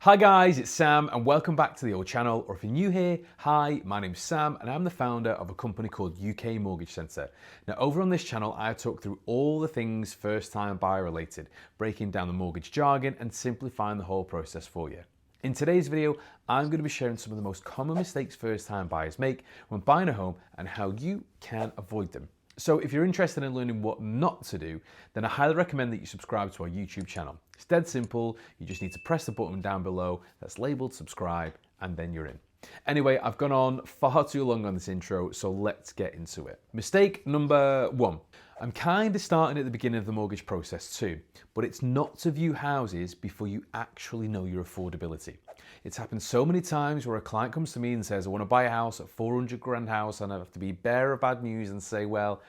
Hi guys, it's Sam and welcome back to the old channel, or if you're new here, hi, my name's Sam and I'm the founder of a company called UK Mortgage Centre. Now over on this channel I talk through all the things first time buyer related, breaking down the mortgage jargon and simplifying the whole process for you. In today's video, I'm going to be sharing some of the most common mistakes first time buyers make when buying a home and how you can avoid them. So if you're interested in learning what not to do, then I highly recommend that you subscribe to our YouTube channel. It's dead simple. You just need to press the button down below that's labeled subscribe and then you're in. Anyway, I've gone on far too long on this intro, so let's get into it. Mistake number one. I'm kind of starting at the beginning of the mortgage process too, but it's not to view houses before you actually know your affordability. It's happened so many times where a client comes to me and says, I want to buy a house, a 400 grand house, and I have to be bearer of bad news and say, well,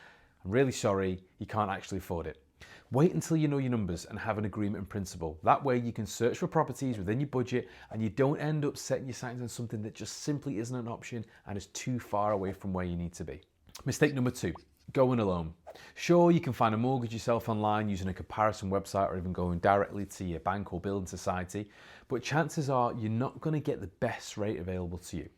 I'm really sorry, you can't actually afford it. Wait until you know your numbers and have an agreement in principle. That way you can search for properties within your budget and you don't end up setting your sights on something that just simply isn't an option and is too far away from where you need to be. Mistake number two, going alone. Sure, you can find a mortgage yourself online using a comparison website or even going directly to your bank or building society, but chances are you're not going to get the best rate available to you.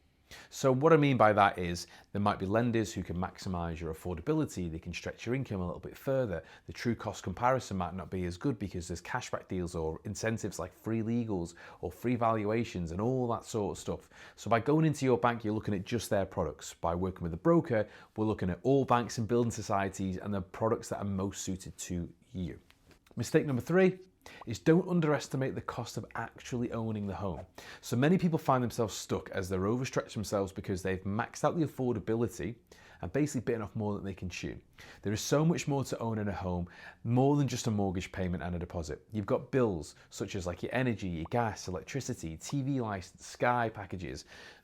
So what I mean by that is there might be lenders who can maximise your affordability, they can stretch your income a little bit further. The true cost comparison might not be as good because there's cashback deals or incentives like free legals or free valuations and all that sort of stuff. So by going into your bank, you're looking at just their products. By working with a broker, we're looking at all banks and building societies and the products that are most suited to you. Mistake number three is don't underestimate the cost of actually owning the home. So many people find themselves stuck as they're overstretched themselves because they've maxed out the affordability and basically bitten off more than they can chew. There is so much more to own in a home, more than just a mortgage payment and a deposit. You've got bills such as like your energy, your gas, electricity, TV license, Sky packages,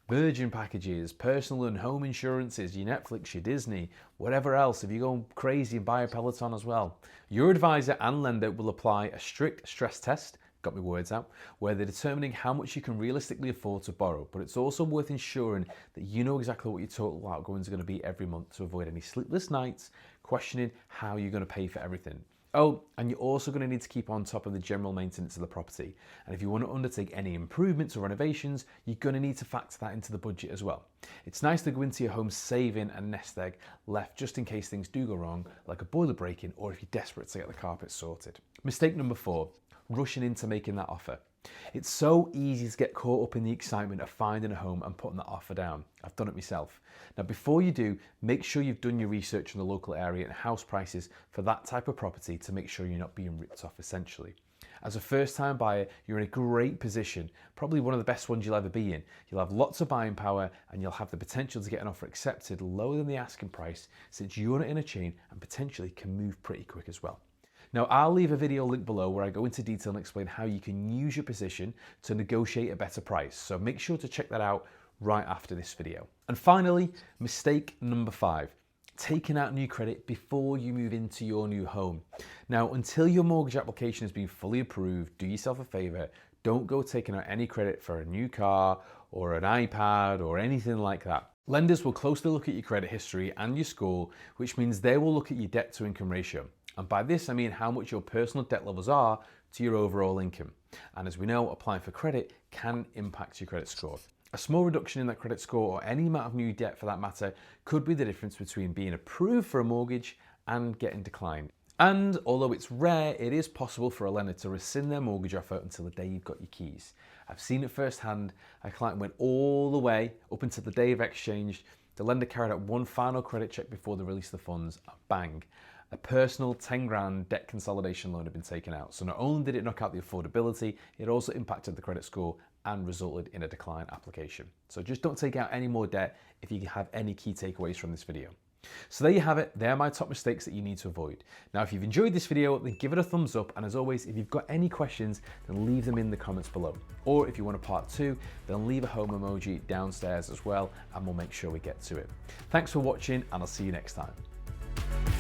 Virgin packages, personal and home insurances, your Netflix, your Disney, whatever else, if you go crazy and buy a Peloton as well. Your advisor and lender will apply a strict stress test, got my words out, where they're determining how much you can realistically afford to borrow, but it's also worth ensuring that you know exactly what your total outgoings are going to be every month to avoid any sleepless nights, questioning how you're going to pay for everything. Oh, and you're also going to need to keep on top of the general maintenance of the property. And if you want to undertake any improvements or renovations, you're going to need to factor that into the budget as well. It's nice to go into your home saving a nest egg left just in case things do go wrong, like a boiler breaking or if you're desperate to get the carpet sorted. Mistake number four, rushing into making that offer. It's so easy to get caught up in the excitement of finding a home and putting that offer down. I've done it myself. Now, before you do, make sure you've done your research on the local area and house prices for that type of property to make sure you're not being ripped off essentially. As a first-time buyer, you're in a great position, probably one of the best ones you'll ever be in. You'll have lots of buying power and you'll have the potential to get an offer accepted lower than the asking price since you're not in a chain and potentially can move pretty quick as well. Now, I'll leave a video link below where I go into detail and explain how you can use your position to negotiate a better price. So make sure to check that out right after this video. And finally, mistake number five, taking out new credit before you move into your new home. Now, until your mortgage application has been fully approved, do yourself a favor, don't go taking out any credit for a new car or an iPad or anything like that. Lenders will closely look at your credit history and your score, which means they will look at your debt to income ratio. And by this, I mean how much your personal debt levels are to your overall income. And as we know, applying for credit can impact your credit score. A small reduction in that credit score or any amount of new debt for that matter could be the difference between being approved for a mortgage and getting declined. And although it's rare, it is possible for a lender to rescind their mortgage offer until the day you've got your keys. I've seen it firsthand. A client went all the way up until the day of exchange. The lender carried out one final credit check before they released the funds. Bang. A personal 10 grand debt consolidation loan had been taken out. So not only did it knock out the affordability, it also impacted the credit score and resulted in a decline application. So just don't take out any more debt if you have any key takeaways from this video. So there you have it. They're my top mistakes that you need to avoid. Now, if you've enjoyed this video, then give it a thumbs up. And as always, if you've got any questions, then leave them in the comments below. Or if you want a part two, then leave a home emoji downstairs as well, and we'll make sure we get to it. Thanks for watching, and I'll see you next time.